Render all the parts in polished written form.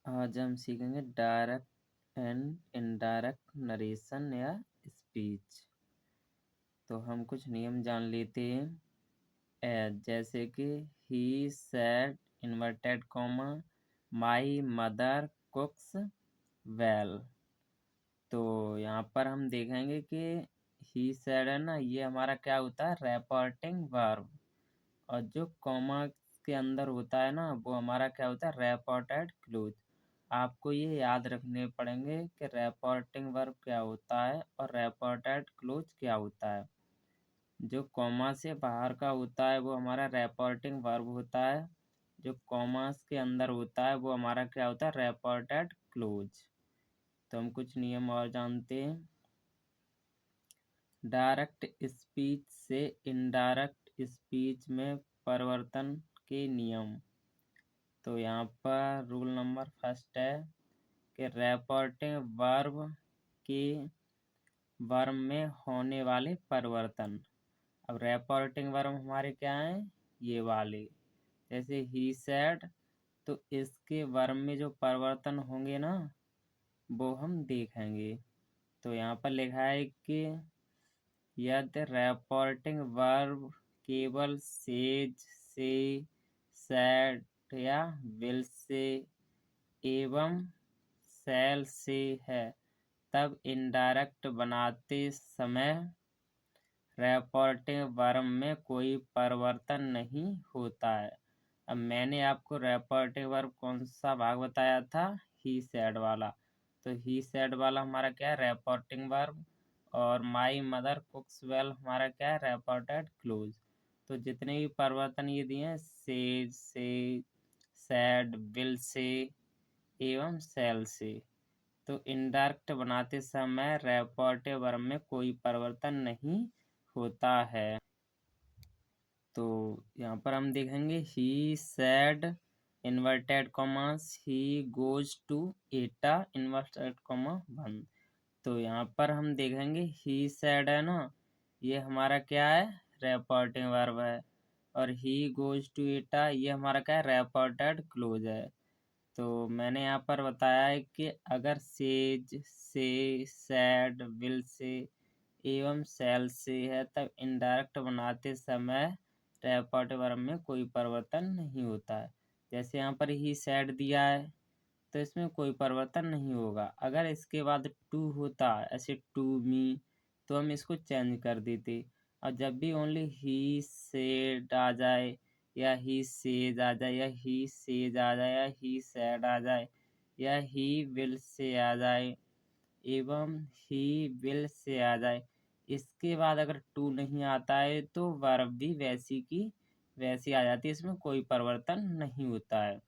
आज हम सीखेंगे डायरेक्ट एंड इनडायरेक्ट नरेशन या स्पीच। तो हम कुछ नियम जान लेते हैं। जैसे कि ही said inverted comma my mother कुक्स well. तो यहाँ पर हम देखेंगे कि ही सेड है ना, ये हमारा क्या होता है, रेपोर्टिंग वर्ब। और जो कॉमा के अंदर होता है ना, वो हमारा क्या होता है, रेपोर्टेड क्लोज। आपको ये याद रखने पड़ेंगे कि रेपोर्टिंग वर्ब क्या होता है और रेपोर्टेड क्लोज क्या होता है। जो कॉमा से बाहर का होता है वो हमारा रेपोर्टिंग वर्ब होता है। जो कॉमास के अंदर होता है वो हमारा क्या होता है, रेपोर्टेड क्लोज। तो हम कुछ नियम और जानते हैं। डायरेक्ट स्पीच से इनडायरेक्ट स्पीच में परिवर्तन के नियम। तो यहाँ पर रूल नंबर फर्स्ट है कि रेपोर्टिंग वर्ब के वर्ब में होने वाले परिवर्तन। अब रेपोर्टिंग वर्ब हमारे क्या हैं, ये वाले। जैसे ही सेड, तो इसके वर्ब में जो परिवर्तन होंगे ना, वो हम देखेंगे। तो यहाँ पर लिखा है कि यदि रेपोर्टिंग वर्ब केवल सेज से, सैड या विल से एवं सेल से है, तब इनडायरेक्ट बनाते समय रेपोर्टिंग वर्ब में कोई परिवर्तन नहीं होता है। अब मैंने आपको रेपोर्टिंग वर्ब कौन सा भाग बताया था, ही सेड वाला। तो ही सेड वाला हमारा क्या है, रेपोर्टिंग वर्ब। और माई मदर कुक्स वेल हमारा क्या है, रेपोर्टेड क्लोज। तो जितने भी परिवर्तन ये दिए हैं, से, सैड, विल से एवं सेल से, तो इनडायरेक्ट बनाते समय रेपोर्टिव वर्ब में कोई परिवर्तन नहीं होता है। तो यहाँ पर हम देखेंगे he said inverted commas he goes to Etah inverted comma बंद। तो यहाँ पर हम देखेंगे ही सेड है ना, ये हमारा क्या है, रेपोर्टिंग वर्ब है। और ही गोज टू एटा ये हमारा क्या है, रेपोर्टेड क्लोज है। तो मैंने यहाँ पर बताया है कि अगर सेज से, सैड, विल से एवं सेल से है, तब इनडायरेक्ट बनाते समय रेपोर्टिव वर्ब में कोई परिवर्तन नहीं होता है। जैसे यहाँ पर ही सैड दिया है, तो इसमें कोई परिवर्तन नहीं होगा। अगर इसके बाद टू होता, ऐसे टू मी, तो हम इसको चेंज कर देते। और जब भी ओनली ही सेड आ जाए, या ही सेज आ जाए, या ही सेज आ जाए, या ही सैड आ जाए, या ही विल से आ जाए एवं ही विल से आ जाए, इसके बाद अगर टू नहीं आता है तो वर्ब भी वैसी की वैसी आ जाती है, इसमें कोई परिवर्तन नहीं होता है।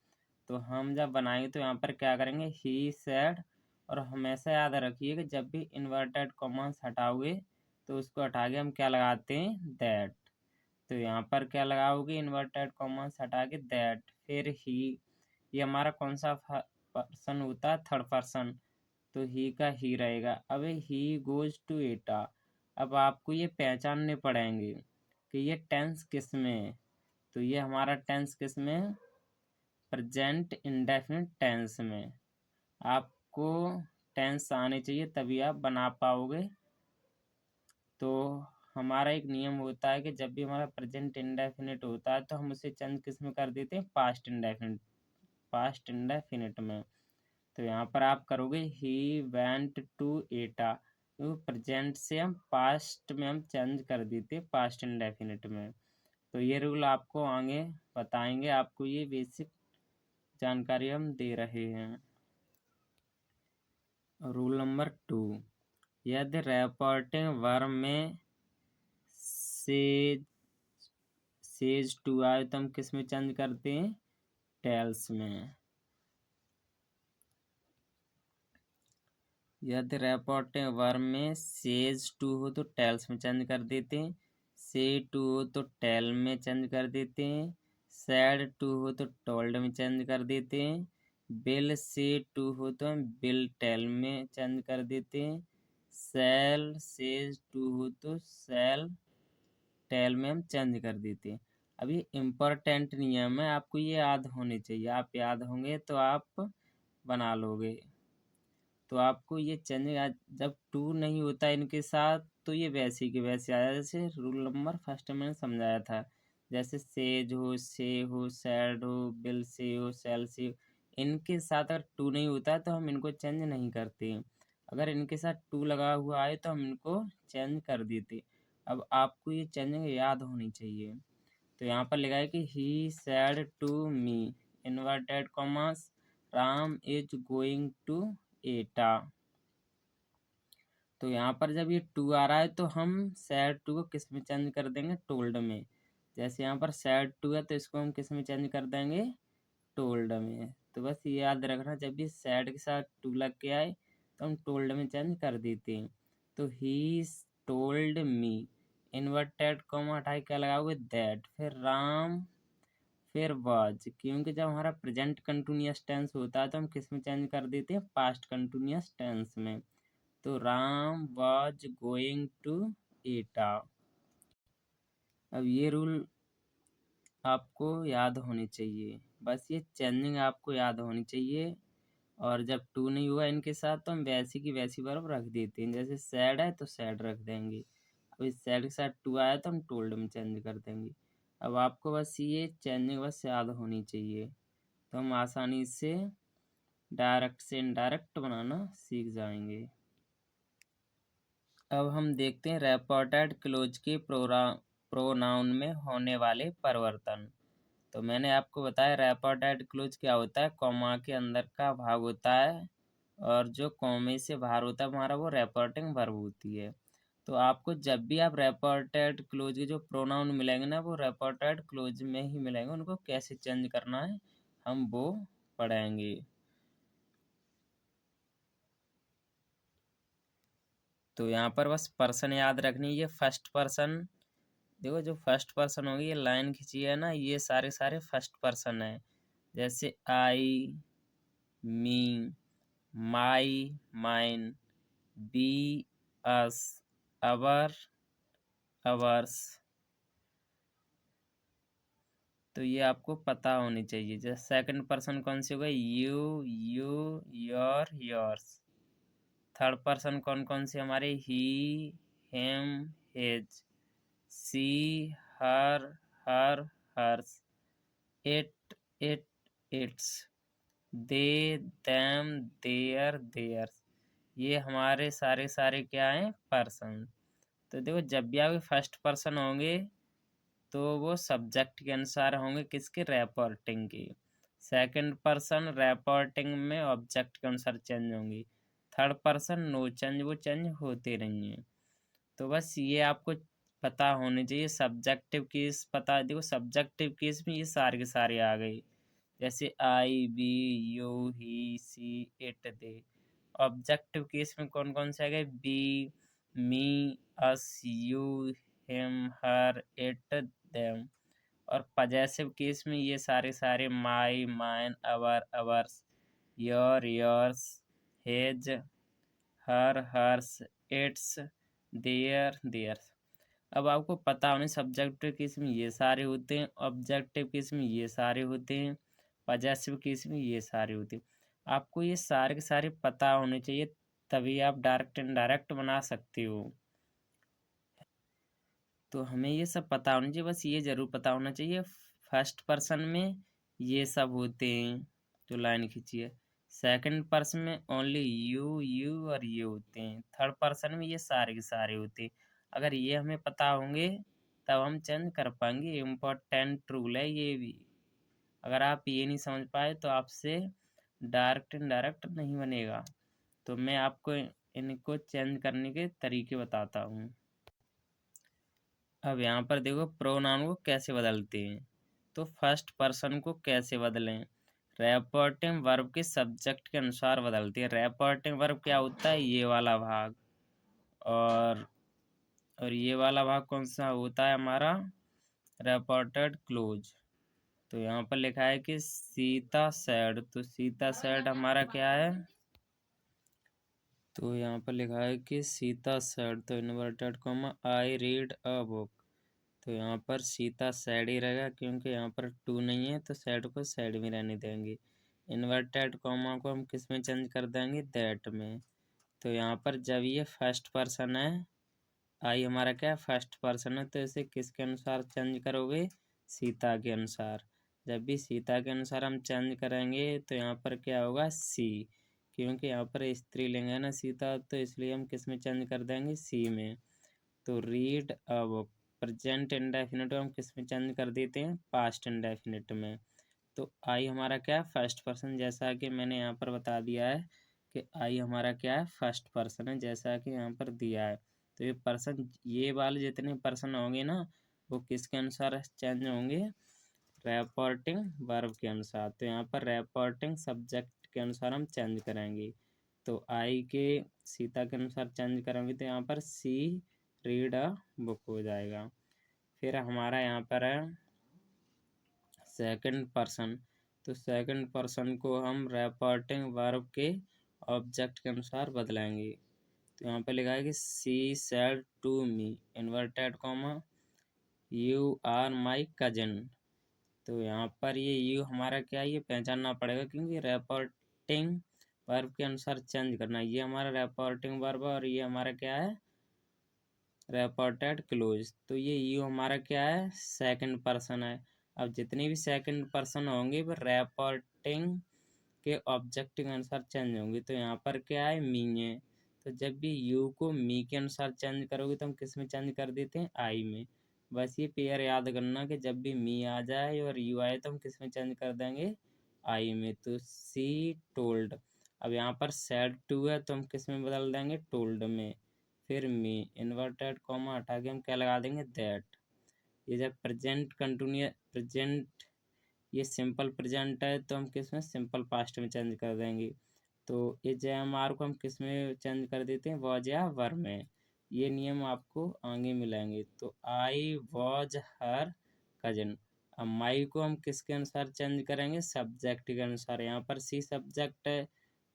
तो हम जब बनाएंगे तो यहाँ पर क्या करेंगे, ही सेड। और हमेशा याद रखिए कि जब भी इन्वर्टेड कॉमास हटाओगे तो उसको हटा के हम क्या लगाते हैं, दैट। तो यहाँ पर क्या लगाओगे, इन्वर्टेड कॉमास हटा के दैट, फिर ही। ये हमारा कौन सा पर्सन होता है, थर्ड पर्सन। तो ही का ही रहेगा। अब ही गोज टू एटा। अब आपको ये पहचानने पड़ेंगे कि ये टेंस किस में है। तो ये हमारा टेंस किस में है, प्रेजेंट इंडेफिनिट टेंस में। आपको टेंस आने चाहिए तभी आप बना पाओगे। तो हमारा एक नियम होता है कि जब भी हमारा प्रेजेंट इंडेफिनिट होता है तो हम उसे चेंज किस में कर देते हैं, पास्ट इंडेफिनिट, पास्ट इंडेफिनिट में। तो यहाँ पर आप करोगे ही वेंट टू एटा, तो प्रेजेंट से हम पास्ट में हम चेंज कर देते पास्ट इंडेफिनिट में। तो ये रूल आपको आगे बताएंगे, आपको ये बेसिक जानकारी हम दे रहे हैं। रूल नंबर 2, यदि रेपोर्टिंग वर्ब में सेज टू आए तो हम किस में चेंज करते हैं, टेल्स में। यदि रेपोर्टिंग वर्ब में सेज टू हो तो टेल्स में चेंज कर देते हैं, से टू हो तो टेल में चेंज कर देते हैं, सैड टू हो तो टोल्ड में चेंज कर देते हैं, बिल से टू हो तो हम बिल टेल में चेंज कर देते हैं, सेल सेज टू हो तो सेल टेल में हम चेंज कर देते हैं। अब ये इम्पोर्टेंट नियम है, आपको ये याद होने चाहिए। आप याद होंगे तो आप बना लोगे। तो आपको ये चेंजिंग जब टू नहीं होता इनके साथ तो ये वैसे के वैसे आया, जैसे रूल नंबर फर्स्ट में मैंने समझाया था। जैसे सेज हो, से हो, सैड हो, बिल से हो, सेल से हो, इनके साथ अगर टू नहीं होता है तो हम इनको चेंज नहीं करते। अगर इनके साथ टू लगा हुआ है तो हम इनको चेंज कर देते। अब आपको ये चेंजिंग याद होनी चाहिए। तो यहाँ पर लिखा है कि he said to me inverted commas Ram is going to Etah. तो यहाँ पर जब ये टू आ रहा है तो हम सैड टू को किस में चेंज कर देंगे, टोल्ड में। जैसे यहाँ पर सैड टू है तो इसको हम किस में चेंज कर देंगे, टोल्ड में। तो बस ये याद रखना, जब भी सैड के साथ टू लग के आए तो हम टोल्ड में चेंज कर देते हैं। तो he told me inverted comma हटा के क्या लगाओगे, दैट, फिर राम, फिर वाज, क्योंकि जब हमारा प्रेजेंट कंटिन्यूअस टेंस होता है तो हम किस में चेंज कर देते हैं, पास्ट कंटिन्यूअस टेंस में। तो राम वाज गोइंग टू एटा। अब ये रूल आपको याद होनी चाहिए, बस ये चेंजिंग आपको याद होनी चाहिए। और जब टू नहीं हुआ इनके साथ तो हम वैसी की वैसी वर्ब रख देते हैं। जैसे सैड है तो सैड रख देंगे। अब इस सैड के साथ टू आया तो हम टोल्ड में चेंज कर देंगे। अब आपको बस ये चेंजिंग बस याद होनी चाहिए, तो हम आसानी से डायरेक्ट से इनडायरेक्ट बनाना सीख जाएंगे। अब हम देखते हैं रेपोर्टेड क्लोज के प्रोनाउन में होने वाले परिवर्तन। तो मैंने आपको बताया रेपोर्टेड क्लोज क्या होता है, कॉमा के अंदर का भाग होता है और जो कॉमे से बाहर होता है हमारा वो रेपोर्टिंग वर्ब होती है। तो आपको जब भी आप रेपोर्टेड क्लोज के जो प्रोनाउन मिलेंगे ना वो रेपोर्टेड क्लोज में ही मिलेंगे, उनको कैसे चेंज करना है हम वो पढ़ेंगे। तो यहाँ पर बस पर्सन याद रखनी, ये फर्स्ट पर्सन, देखो जो फर्स्ट पर्सन होगी ये लाइन खींची है ना, ये सारे सारे फर्स्ट पर्सन है। जैसे आई, मी, माई, माइन, बी, अस, अवर, अवर्स। तो ये आपको पता होनी चाहिए। जैसे सेकंड पर्सन कौन सी हो गई, you, you, your, yours. Third person कौन कौन सी हमारे, he, him, his, she, her, her, hers, it, it, its, they, them, their, theirs. ये हमारे सारे सारे क्या हैं, पर्सन। तो देखो जब भी आपके फर्स्ट पर्सन होंगे तो वो सब्जेक्ट के अनुसार होंगे, किसके, रैपोर्टिंग के। सेकंड पर्सन रैपोर्टिंग में ऑब्जेक्ट के अनुसार चेंज होंगी। थर्ड पर्सन नो चेंज, वो चेंज होते नहीं हैं। तो बस ये आपको पता होनी चाहिए। सब्जेक्टिव केस पता, देखो सब्जेक्टिव केस में ये सारे के सारे आ गए। जैसे I, we, you, he, she, it, they. Objective case में कौन कौन से आ गए, we, me, us, you, him, her, it, them. और पजेसिव केस में ये सारे सारे my, mine, our, ours, your, yours, his, her, hers, its, their, theirs. अब आपको पता होने सब्जेक्टिव केस में ये सारे होते हैं, ऑब्जेक्टिव केस में ये सारे होते हैं, पजेसिव केस में ये सारे होते हैं। आपको ये सारे के सारे पता होने चाहिए, तभी आप डायरेक्ट इनडायरेक्ट बना सकते हो। तो हमें ये सब पता होना चाहिए, बस ये ज़रूर पता होना चाहिए फर्स्ट पर्सन में ये सब होते हैं जो लाइन खींची है। सेकंड पर्सन में ओनली यू, यू और ये होते हैं। थर्ड पर्सन में ये सारे के सारे होते हैं। अगर ये हमें पता होंगे तब हम चेंज कर पाएंगे, इम्पोर्टेंट रूल है ये भी। अगर आप ये नहीं समझ पाए तो आपसे डायरेक्ट इनडायरेक्ट नहीं बनेगा। तो मैं आपको इनको चेंज करने के तरीके बताता हूँ। अब यहाँ पर देखो प्रोनाउन को कैसे बदलते हैं। तो फर्स्ट पर्सन को कैसे बदलें, रैपोर्टिंग वर्ब के सब्जेक्ट के अनुसार बदलती है। रैपोर्टिंग वर्ब क्या होता है, ये वाला भाग, और ये वाला भाग कौन सा होता है हमारा, रैपोर्टेड क्लोज। तो यहाँ पर लिखा है कि सीता सैड, तो सीता सैड हमारा क्या है, तो यहाँ पर लिखा है कि सीता सैड, तो inverted comma I read a book. तो यहाँ पर सीता सैड ही रहेगा क्योंकि यहाँ पर टू नहीं है तो सैड को सैड में रहने देंगे। इन्वर्टेड कॉमा को हम किस में चेंज कर देंगे, दैट में। तो यहाँ पर जब ये फर्स्ट पर्सन है, आई हमारा क्या है, फर्स्ट पर्सन है, तो इसे किसके अनुसार चेंज करोगे, सीता के अनुसार। जब भी सीता के अनुसार हम चेंज करेंगे तो यहाँ पर क्या होगा, सी, क्योंकि यहाँ पर स्त्रीलिंग है ना सीता, तो इसलिए हम किस में चेंज कर देंगे, सी में। तो read a book, present indefinite हम किस में चेंज कर देते हैं, पास्ट इंडेफिनिट में। तो आई हमारा क्या है, फर्स्ट पर्सन, जैसा कि मैंने यहाँ पर बता दिया है कि आई हमारा क्या है, फर्स्ट पर्सन है, जैसा कि यहाँ पर दिया है। तो ये पर्सन, ये वाले जितने पर्सन होंगे ना, वो किसके अनुसार चेंज होंगे, रैपोर्टिंग वर्ब के अनुसार। तो यहाँ पर रैपोर्टिंग सब्जेक्ट के अनुसार हम चेंज करेंगे। तो आई के सीता के अनुसार चेंज करेंगे तो यहाँ पर सी रीड अ बुक हो जाएगा। फिर हमारा यहाँ पर है सेकंड पर्सन। तो सेकंड पर्सन को हम रैपोर्टिंग वर्ब के ऑब्जेक्ट के अनुसार बदलेंगे। तो यहाँ पे लिखा है कि she said to me, inverted comma, you are my cousin. तो यहाँ पर ये यू हमारा क्या है, ये पहचानना पड़ेगा, क्योंकि रैपोर्टिंग वर्ब के अनुसार चेंज करना है। ये हमारा रैपोर्टिंग वर्ब है और ये हमारा क्या है, रैपोर्टेड क्लोज। तो ये यू हमारा क्या है, सेकंड पर्सन है। अब जितने भी सेकंड पर्सन होंगे वो रैपोर्टिंग के ऑब्जेक्ट के अनुसार चेंज होंगे। तो यहाँ पर क्या है, मी है। तो जब भी यू को मी के अनुसार चेंज करोगे तो हम किस में चेंज कर देते हैं, आई में। बस ये पेयर याद करना कि जब भी मी आ जाए और यू आए तो हम किस में चेंज कर देंगे, आई में। तो सी टोल्ड, अब यहाँ पर सैड टू है तो हम किस में बदल देंगे, टोल्ड में। फिर मी, इन्वर्टेड कॉमा हटा के हम क्या लगा देंगे, दैट। ये जब प्रेजेंट कंटिन्यूअस, प्रेजेंट ये सिंपल प्रेजेंट है तो हम किस में, सिंपल पास्ट में चेंज कर देंगे। तो ये JMR को हम किस में चेंज कर देते हैं, वॉज या वर में। ये नियम आपको आगे मिलेंगे। तो आई वॉज हर कजिन। अब माई को हम किसके अनुसार चेंज करेंगे, सब्जेक्ट के अनुसार। यहाँ पर सी सब्जेक्ट है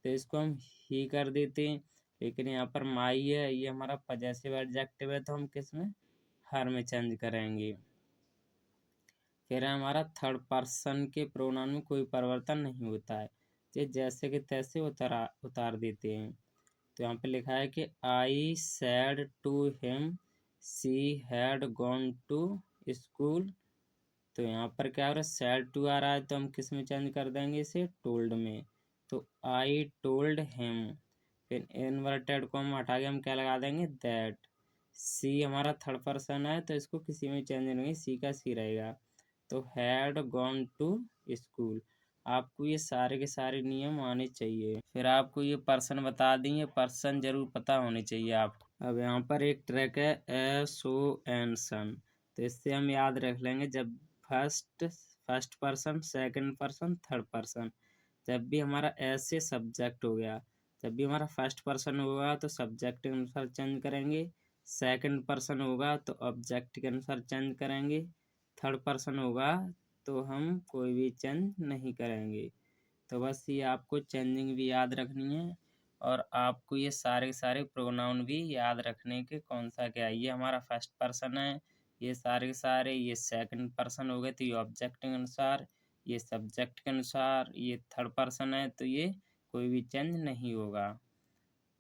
तो इसको हम ही कर देते हैं, लेकिन यहाँ पर माई है, ये हमारा पजेसिव एडजेक्टिव है, तो हम किस में, हर में चेंज करेंगे। फिर है हमारा थर्ड पर्सन के प्रोनाउन में कोई परिवर्तन नहीं होता है, ये जैसे कि तैसे उतार देते हैं। तो यहाँ पे लिखा है कि I said to him she had gone to school. तो यहाँ पर क्या हो रहा है, सैड टू आ रहा है तो हम किस में चेंज कर देंगे, इसे टोल्ड में। तो आई टोल्ड हिम, फिर इन्वर्टेड को हम हटा के हम क्या लगा देंगे, दैट। सी हमारा थर्ड पर्सन है तो इसको किसी में चेंज नहीं, सी का सी रहेगा। तो हैड गॉन टू स्कूल। आपको ये सारे के सारे नियम आने चाहिए। फिर आपको ये पर्सन बता दें, ये पर्सन जरूर पता होने चाहिए आपको। अब यहाँ पर एक ट्रैक है SON सन, तो इससे हम याद रख लेंगे, जब first person, second person, third person, जब भी हमारा एस से सब्जेक्ट हो गया, जब भी हमारा फर्स्ट पर्सन होगा तो सब्जेक्ट के अनुसार चेंज करेंगे, सेकंड पर्सन होगा तो ऑब्जेक्ट के अनुसार चेंज करेंगे, थर्ड पर्सन होगा तो हम कोई भी चेंज नहीं करेंगे। तो बस ये आपको चेंजिंग भी याद रखनी है और आपको ये सारे सारे प्रोनाउन भी याद रखने के, कौन सा क्या है। ये हमारा फर्स्ट पर्सन है, ये सारे सारे, ये सेकंड पर्सन हो गए तो ये ऑब्जेक्ट के अनुसार, ये सब्जेक्ट के अनुसार, ये थर्ड पर्सन है तो ये कोई भी चेंज नहीं होगा।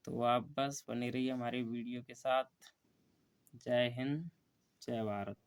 तो आप बस बने रहिए हमारी वीडियो के साथ। जय हिंद, जय भारत।